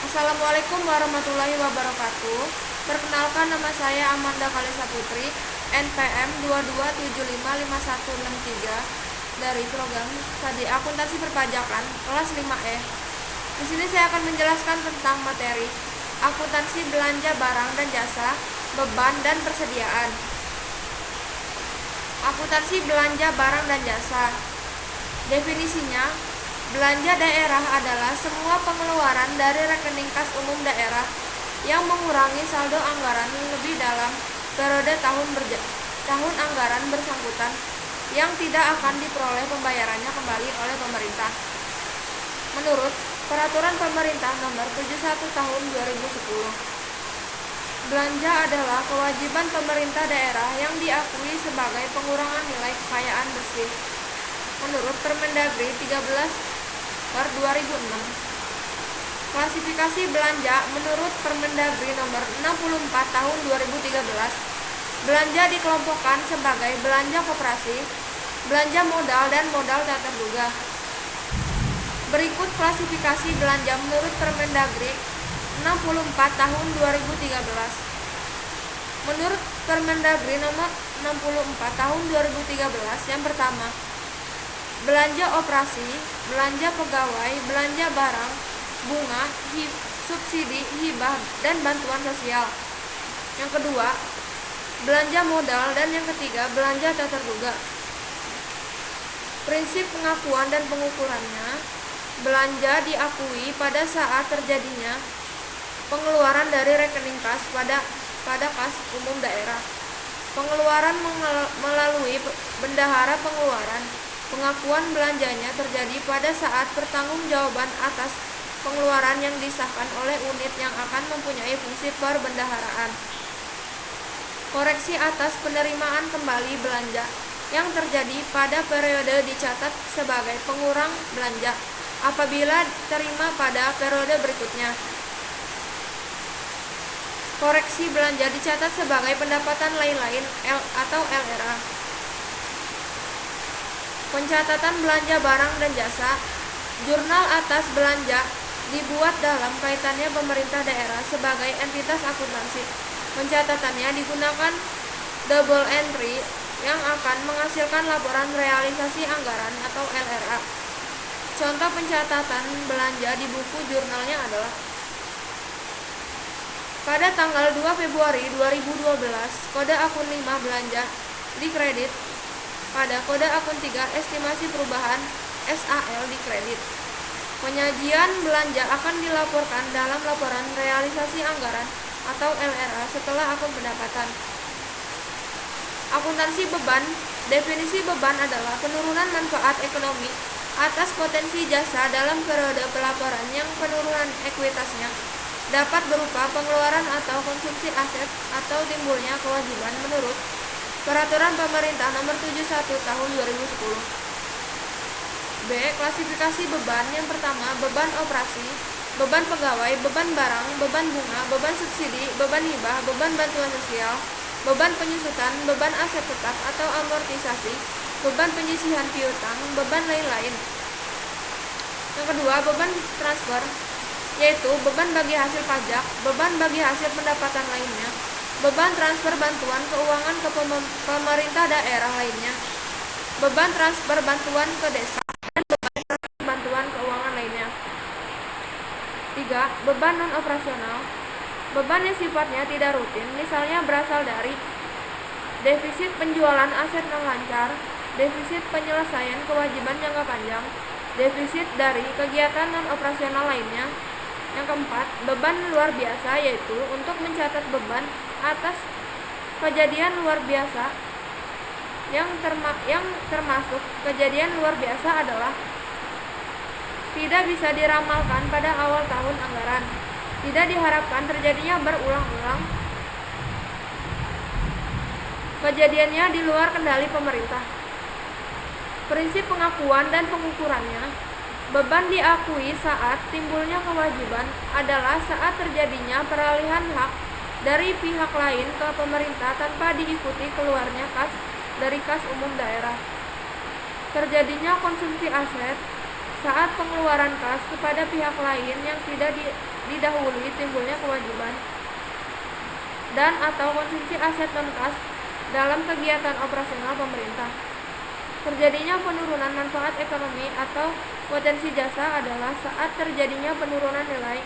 Assalamualaikum warahmatullahi wabarakatuh. Perkenalkan, nama saya Amanda Kalisa Putri, NPM 227556163 dari program Studi Akuntansi Perpajakan kelas 5E. Di sini saya akan menjelaskan tentang materi akuntansi belanja barang dan jasa, beban dan persediaan. Akuntansi belanja barang dan jasa. Definisinya, belanja daerah adalah semua pengeluaran dari rekening kas umum daerah yang mengurangi saldo anggaran lebih dalam periode tahun anggaran bersangkutan yang tidak akan diperoleh pembayarannya kembali oleh pemerintah. Menurut Peraturan Pemerintah Nomor 71 Tahun 2010, belanja adalah kewajiban pemerintah daerah yang diakui sebagai pengurangan nilai kekayaan bersih. Menurut Permendagri 13/2006, klasifikasi belanja menurut Permendagri Nomor 64 Tahun 2013, belanja dikelompokkan sebagai belanja koperasi, belanja modal, dan modal tak terduga. Berikut klasifikasi belanja menurut Permendagri 64 Tahun 2013. Menurut Permendagri Nomor 64 Tahun 2013, yang pertama, belanja operasi, belanja pegawai, belanja barang, bunga, subsidi, hibah, dan bantuan sosial. Yang kedua, belanja modal, dan yang ketiga, belanja tak terduga. Prinsip pengakuan dan pengukurannya, belanja diakui pada saat terjadinya pengeluaran dari rekening kas pada kas umum daerah. Pengeluaran melalui bendahara pengeluaran. Pengakuan belanjanya terjadi pada saat pertanggungjawaban atas pengeluaran yang disahkan oleh unit yang akan mempunyai fungsi perbendaharaan. Koreksi atas penerimaan kembali belanja yang terjadi pada periode dicatat sebagai pengurang belanja apabila terima pada periode berikutnya. Koreksi belanja dicatat sebagai pendapatan lain-lain atau LRA. Pencatatan belanja barang dan jasa. Jurnal atas belanja dibuat dalam kaitannya pemerintah daerah sebagai entitas akuntansi. Pencatatannya digunakan double entry yang akan menghasilkan laporan realisasi anggaran atau LRA. Contoh pencatatan belanja di buku jurnalnya adalah: pada tanggal 2 Februari 2012, kode akun 5 belanja dikredit. Pada kode akun 3, estimasi perubahan SAL dikredit. Penyajian belanja akan dilaporkan dalam laporan realisasi anggaran atau LRA setelah akun pendapatan. Akuntansi beban. Definisi beban adalah penurunan manfaat ekonomi atas potensi jasa dalam periode pelaporan yang penurunan ekuitasnya dapat berupa pengeluaran atau konsumsi aset atau timbulnya kewajiban menurut Peraturan Pemerintah Nomor 71 Tahun 2010. B. Klasifikasi beban. Yang pertama, beban operasi, beban pegawai, beban barang, beban bunga, beban subsidi, beban hibah, beban bantuan sosial, beban penyusutan, beban aset tetap atau amortisasi, beban penyisihan piutang, beban lain-lain. Yang kedua, beban transfer, yaitu beban bagi hasil pajak, beban bagi hasil pendapatan lainnya, beban transfer bantuan keuangan ke pemerintah daerah lainnya, beban transfer bantuan ke desa, dan beban transfer bantuan keuangan lainnya. 3. Beban non-operasional. Beban yang sifatnya tidak rutin, misalnya berasal dari defisit penjualan aset non lancar, defisit penyelesaian kewajiban jangka panjang, defisit dari kegiatan non-operasional lainnya. Yang keempat, beban luar biasa, yaitu untuk mencatat beban atas kejadian luar biasa. Yang termasuk kejadian luar biasa adalah tidak bisa diramalkan pada awal tahun anggaran, tidak diharapkan terjadinya berulang-ulang, kejadiannya di luar kendali pemerintah. Prinsip pengakuan dan pengukurannya. Beban diakui saat timbulnya kewajiban adalah saat terjadinya peralihan hak dari pihak lain ke pemerintah tanpa diikuti keluarnya kas dari kas umum daerah. Terjadinya konsumsi aset Saat pengeluaran kas kepada pihak lain yang tidak didahului timbulnya kewajiban dan atau konsumsi aset non-kas dalam kegiatan operasional pemerintah. Terjadinya penurunan manfaat ekonomi atau potensi jasa adalah saat terjadinya penurunan nilai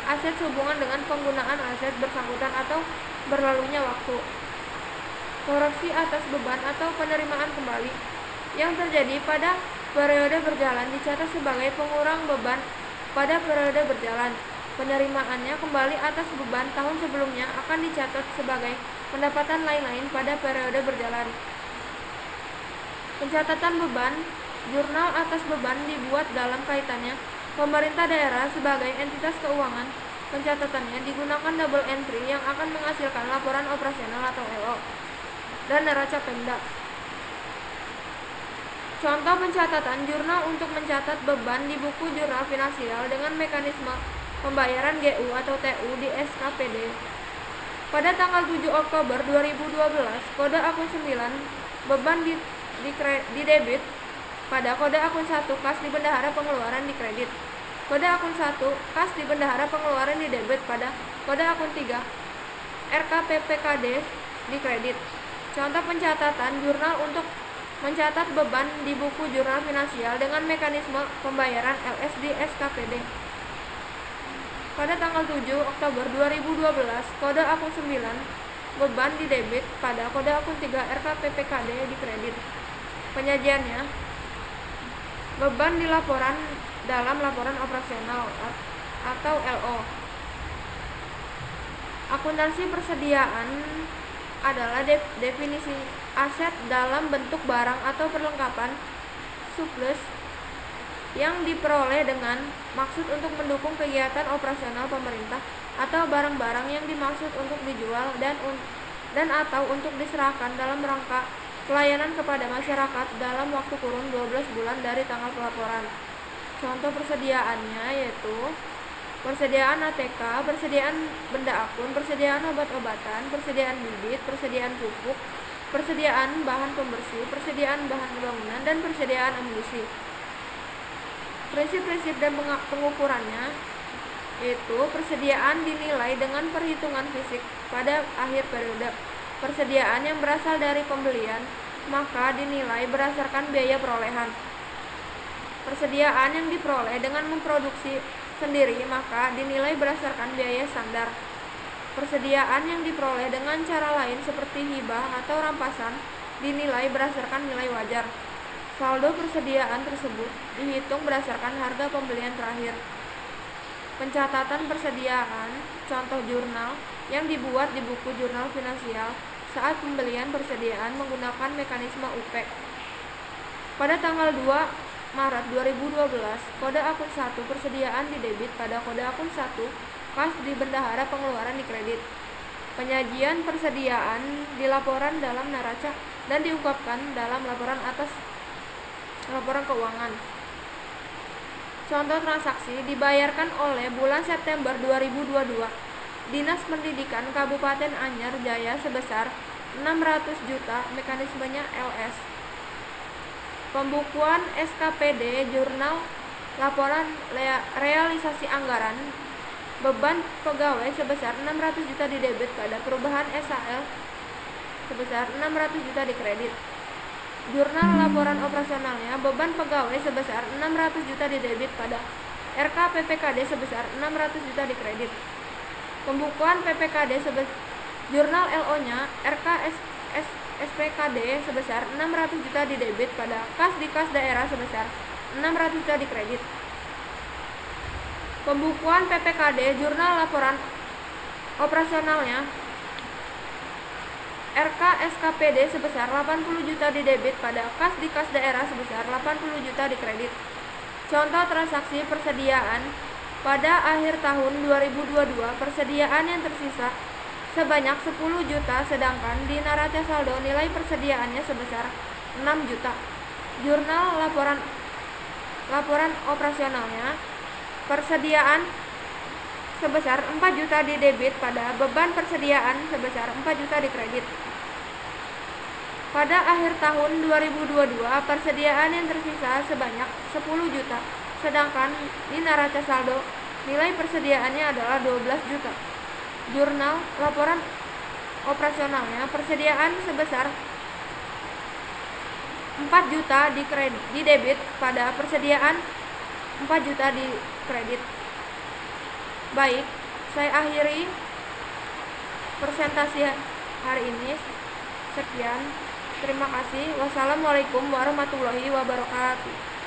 aset sehubungan dengan penggunaan aset bersangkutan atau berlalunya waktu. Koreksi atas beban atau penerimaan kembali yang terjadi pada periode berjalan dicatat sebagai pengurang beban pada periode berjalan. Penerimaannya kembali atas beban tahun sebelumnya akan dicatat sebagai pendapatan lain-lain pada periode berjalan. Pencatatan beban jurnal atas beban dibuat dalam kaitannya pemerintah daerah sebagai entitas keuangan. Pencatatannya digunakan double entry yang akan menghasilkan laporan operasional atau LO dan neraca Pemda. Contoh pencatatan jurnal untuk mencatat beban di buku jurnal finansial dengan mekanisme pembayaran GU atau TU di SKPD. Pada tanggal 7 Oktober 2012, kode akun 9 beban di debit pada kode akun 1 kas di bendahara pengeluaran di kredit. Kode akun 1 kas di bendahara pengeluaran di debit pada kode akun 3 RKPPKD di kredit. Contoh pencatatan jurnal untuk mencatat beban di buku jurnal finansial dengan mekanisme pembayaran LS di SKPD. Pada tanggal 7 Oktober 2012, kode akun 9 beban di debit pada kode akun 3 RKPPKD di kredit. Penyajiannya beban di laporan dalam laporan operasional atau LO. Akuntansi persediaan adalah definisi aset dalam bentuk barang atau perlengkapan surplus yang diperoleh dengan maksud untuk mendukung kegiatan operasional pemerintah atau barang-barang yang dimaksud untuk dijual dan atau untuk diserahkan dalam rangka pelayanan kepada masyarakat dalam waktu kurun 12 bulan dari tanggal pelaporan. Contoh persediaannya yaitu persediaan ATK, persediaan benda akun, persediaan obat-obatan, persediaan bibit, persediaan pupuk, persediaan bahan pembersih, persediaan bahan bangunan, dan persediaan amunisi. Prinsip-prinsip dan pengukurannya yaitu persediaan dinilai dengan perhitungan fisik pada akhir periode. Persediaan yang berasal dari pembelian maka dinilai berdasarkan biaya perolehan. Persediaan yang diperoleh dengan memproduksi sendiri maka dinilai berdasarkan biaya standar. Persediaan yang diperoleh dengan cara lain seperti hibah atau rampasan dinilai berdasarkan nilai wajar. Saldo persediaan tersebut dihitung berdasarkan harga pembelian terakhir. Pencatatan persediaan, contoh jurnal yang dibuat di buku jurnal finansial saat pembelian persediaan menggunakan mekanisme UP. Pada tanggal 2 Maret 2012, kode akun 1 persediaan di debit pada kode akun 1 kas di bendahara pengeluaran di kredit. Penyajian persediaan dilaporan dalam neraca dan diungkapkan dalam laporan atas laporan keuangan. Contoh transaksi dibayarkan oleh bulan September 2022. Dinas Pendidikan Kabupaten Anyar Jaya sebesar 600 juta, mekanismenya LS. Pembukuan SKPD jurnal laporan realisasi anggaran beban pegawai sebesar 600 juta di debit pada perubahan SAL sebesar 600 juta di kredit. Jurnal laporan operasionalnya beban pegawai sebesar 600 juta di debit pada RKPPKD sebesar 600 juta di kredit. Pembukuan PPKD jurnal LO-nya RKSPKD sebesar 600 juta di debit pada kas di kas daerah sebesar 600 juta di kredit. Pembukuan PPKD jurnal laporan operasionalnya RKSKPD sebesar 80 juta di debit pada kas di kas daerah sebesar 80 juta di kredit. Contoh transaksi persediaan pada akhir tahun 2022, persediaan yang tersisa sebanyak 10 juta sedangkan di neraca saldo nilai persediaannya sebesar 6 juta. Jurnal laporan operasionalnya persediaan sebesar 4 juta di debit pada beban persediaan sebesar 4 juta di kredit. Pada akhir tahun 2022, persediaan yang tersisa sebanyak 10 juta Sedangkan di neraca saldo, nilai persediaannya adalah 12 juta. Jurnal laporan operasionalnya, persediaan sebesar 4 juta di debit pada persediaan 4 juta di kredit. Baik, saya akhiri presentasi hari ini. Sekian, terima kasih. Wassalamualaikum warahmatullahi wabarakatuh.